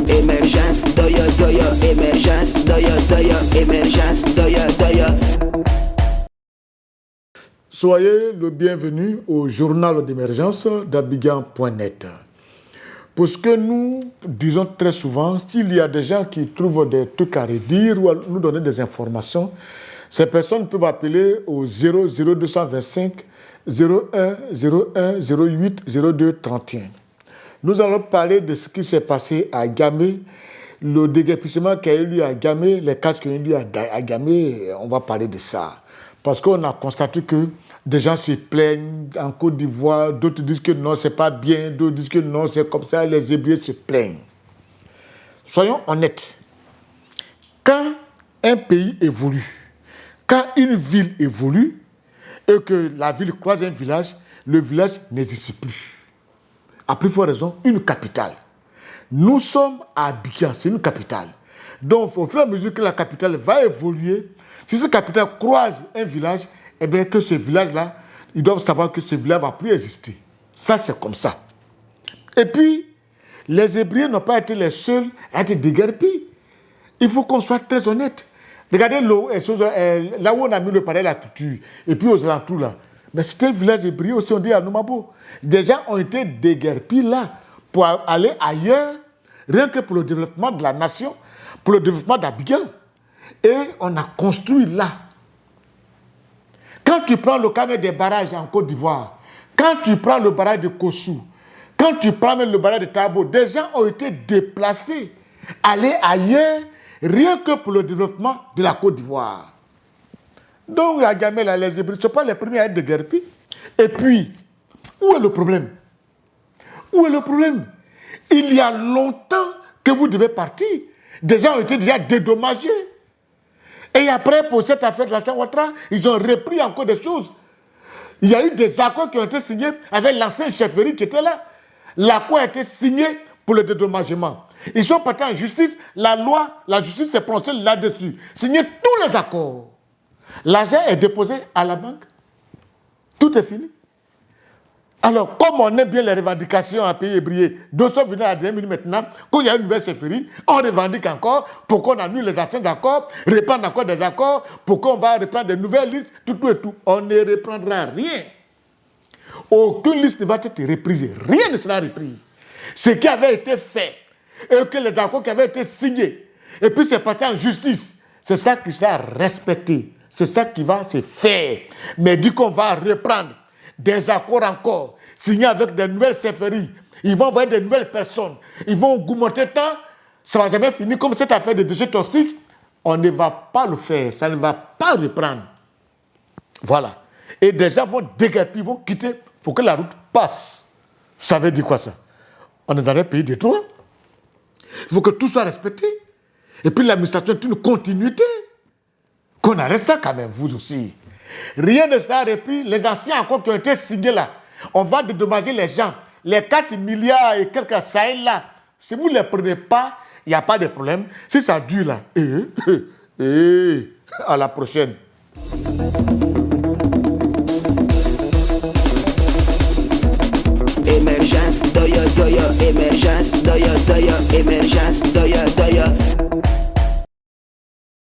Émergence, émergence, émergence, Soyez le bienvenu au journal d'émergence d'Abidjan.net. Pour ce que nous disons très souvent, s'il y a des gens qui trouvent des trucs à redire ou à nous donner des informations, ces personnes peuvent appeler au 00225 01 01 08 02 31. Nous allons parler de ce qui s'est passé à Gamé, le déguerpissement qui a eu lieu à Gamé, les cas qui ont eu lieu à Gamé, on va parler de ça. Parce qu'on a constaté que des gens se plaignent en Côte d'Ivoire, d'autres disent que non, c'est pas bien, d'autres disent que non, c'est comme ça, les Hébreux se plaignent. Soyons honnêtes. Quand un pays évolue, quand une ville évolue, et que la ville croise un village, le village n'existe plus. À plus forte raison, une capitale. Nous sommes à Abidjan, c'est une capitale. Donc, au fur et à mesure que la capitale va évoluer, si cette capitale croise un village, eh bien que ce village-là, ils doivent savoir que ce village ne va plus exister. Ça, c'est comme ça. Et puis, les Hébreux n'ont pas été les seuls à être déguerpis. Il faut qu'on soit très honnête. Regardez là où on a mis le palais de la culture, et puis aux alentours là. Mais c'était un village hébreu aussi, on dit à Noumabo. Des gens ont été déguerpis là pour aller ailleurs, rien que pour le développement de la nation, pour le développement d'Abidjan. Et on a construit là. Quand tu prends le cas des barrages en Côte d'Ivoire, quand tu prends le barrage de Kossou, quand tu prends même le barrage de Tabo, des gens ont été déplacés, aller ailleurs, rien que pour le développement de la Côte d'Ivoire. Donc, à Gamé, les Hébreux ne sont pas les premiers à être déguerpis. Et puis, où est le problème? Où est le problème? Il y a longtemps que vous devez partir. Des gens ont été déjà dédommagés. Et après, pour cette affaire de la Ouattara, ils ont repris encore des choses. Il y a eu des accords qui ont été signés avec l'ancienne chefferie qui était là. L'accord a été signé pour le dédommagement. Ils sont partis en justice. La justice s'est prononcée là-dessus. Signé tous les accords. L'argent est déposé à la banque. Tout est fini. Alors, comme on aime bien les revendications en pays hébreu, nous sommes venus à la dernière minute maintenant, quand il y a une nouvelle chefferie, on revendique encore pour qu'on annule les anciens accords, reprendre encore des accords, pour qu'on va reprendre de nouvelles listes, tout et tout. On ne reprendra rien. Aucune liste ne va être reprise. Rien ne sera repris. Ce qui avait été fait, et que les accords qui avaient été signés, et puis c'est parti en justice, c'est ça qui sera respecté. C'est ça qui va se faire. Mais dit qu'on va reprendre des accords encore, signés avec des nouvelles chefferies. Ils vont envoyer des nouvelles personnes. Ils vont augmenter tant. Ça ne va jamais finir comme cette affaire de déchets toxiques. On ne va pas le faire. Ça ne va pas reprendre. Voilà. Et des gens vont déguerpir, ils vont quitter pour que la route passe. Ça veut dire quoi ça? On est dans un pays de droit. Il faut que tout soit respecté. Et puis l'administration est une continuité. Qu'on arrête ça quand même, vous aussi. Rien ne sera repris. Les anciens accords qui ont été signés là, on va dédommager les gens. Les 4 milliards et quelques ça et là, si vous ne les prenez pas, il n'y a pas de problème. Si ça dure là, à la prochaine. Émergence, émergence, émergence,